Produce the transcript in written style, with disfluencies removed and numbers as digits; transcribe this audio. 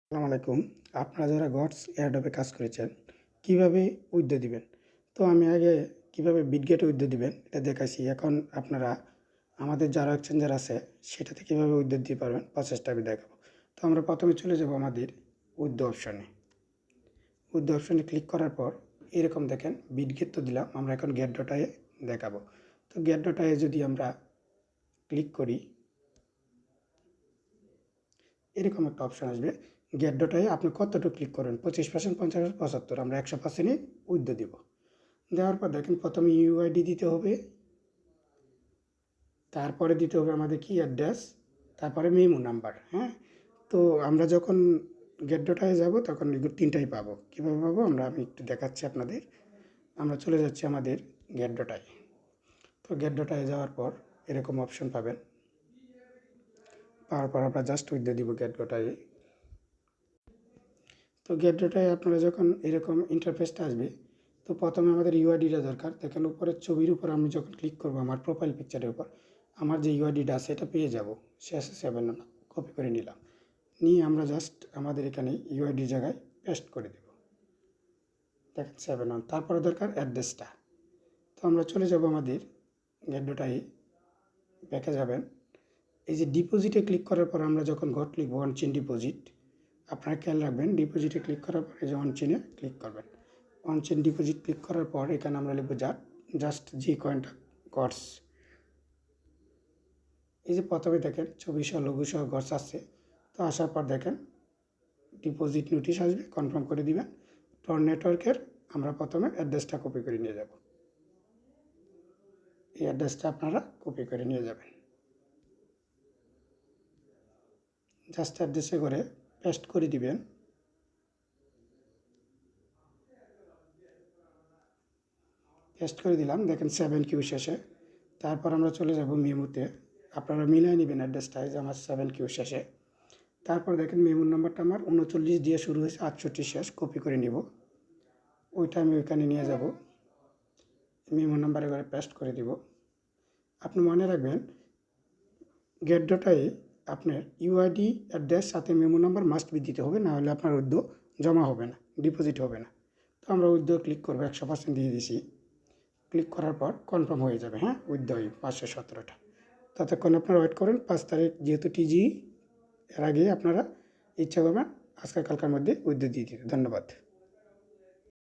আসসালামু আলাইকুম। আপনারা যারা গডস এয়ারড্রপে কাজ করেছেন, কিভাবে উইথড্র দিবেন? তো আমি আগে কিভাবে বিটগেটে উইথড্র দিবেন এটা দেখাইছি। এখন আপনারা আমাদের যারা এক্সচেঞ্জার আছে সেটাতে কিভাবে উইথড্র দিতে পারবেন প্রসেসটা আমি দেখাবো। তো আমরা প্রথমে চলে যাব আমাদের উইথড্র অপশনে। উইথড্র অপশনে ক্লিক করার পর এরকম দেখেন বিটগেট তো দিলাম। আমরা এখন গেট ডট আই দেখাবো। তো গেট ডট আই যদি আমরা ক্লিক করি, এরকম একটা অপশন আসবে। গেট ডট আই আপনি কতটুকু ক্লিক করবেন, 25%, 50%, 75, আমরা 100%ই উইথড্র দিব। দেওয়ার পর দেখেন প্রথমে ইউআইডি দিতে হবে, তারপরে দিতে হবে আমাদের কি অ্যাড্রেস, তারপরে মেমো নাম্বার। হ্যাঁ, তো আমরা যখন গেট ডট আই যাবো তখন এগুলো তিনটাই পাবো। কীভাবে পাবো আমি একটু দেখাচ্ছি আপনাদের। আমরা চলে যাচ্ছি আমাদের গেট ডট আই। তো গেট ডট আই যাওয়ার পর এরকম অপশন পাবেন। পাওয়ার পর আমরা জাস্ট উইথড্র দিব গেট ডট আই। তো গেট ডট আই আপনারা যখন এরকম ইন্টারফেসটা আসবে, তো প্রথমে আমাদের ইউআইডিটা দরকার। দেখেন উপরের ছবির উপর আমি যখন ক্লিক করবো আমার প্রোফাইল পিকচারের উপর, আমার যে ইউআইডিটা আছে এটা পেয়ে যাব। শেষে 7 কপি করে নিলাম, নিয়ে আমরা জাস্ট আমাদের এখানে ইউআইডির জায়গায় পেস্ট করে দেব। দেখেন 7। তারপরে দরকার অ্যাড্রেসটা। তো আমরা চলে যাব আমাদের গেট ডট আই, ব্যাকে যাবেন। এই যে ডিপোজিটে ক্লিক করার পর আমরা যখন ঘট লিখবো অন চেইন ডিপোজিট, আপনারা খেয়াল রাখবেন ডিপোজিটে ক্লিক করার পর এই যে অন চেইনে ক্লিক করবেন। অন চেইন ডিপোজিট ক্লিক করার পর এখানে আমরা লিখবো জাস্ট যে কয়েনটা গডস। এই যে প্রথমে দেখেন ছবি সহ লঘু সহ গডস আসছে। তো আসার পর দেখেন ডিপোজিট নোটিশ আসবে, কনফার্ম করে দিবেন। টর নেটওয়ার্কের আমরা প্রথমে অ্যাড্রেসটা কপি করে নিয়ে যাব। এই অ্যাড্রেসটা আপনারা কপি করে নিয়ে যাবেন। জাস্ট অ্যাড্রেসে করে পেস্ট করে দিবেন। পেস্ট করে দিলাম, দেখেন 7Q শেষে। তারপর আমরা চলে যাব মেমোতে। আপনারা মিলিয়ে নেবেন অ্যাড্রেসটা, যে আমার 7Q শেষে। তারপর দেখেন মেমোর নাম্বারটা আমার 39 দিয়ে শুরু হয়েছে, 68 শেষ, কপি করে নিব। ওইটা আমি ওইখানে নিয়ে যাব, মেমো নাম্বারে করে পেস্ট করে দিব। আপনি মনে রাখবেন গেট ডট আই আপনার ইউআইডি অ্যাড্রেস সাথে মেমো নাম্বার মাস্ট বি দিতে হবে, না হলে আপনার উইথড্র জমা হবে না, ডিপোজিট হবে না। তো আমরা উইথড্র ক্লিক করবো, 100% দিয়ে দিছি। ক্লিক করার পর কনফার্ম হয়ে যাবে। হ্যাঁ, উইথড্র 517টা। ততক্ষণ আপনারা ওয়েট করেন। 5 তারিখ যেহেতু টিজি, এর আগে আপনারা ইচ্ছা করবেন আজকে কালকার মধ্যে উইথড্র দিয়ে দিতে। ধন্যবাদ।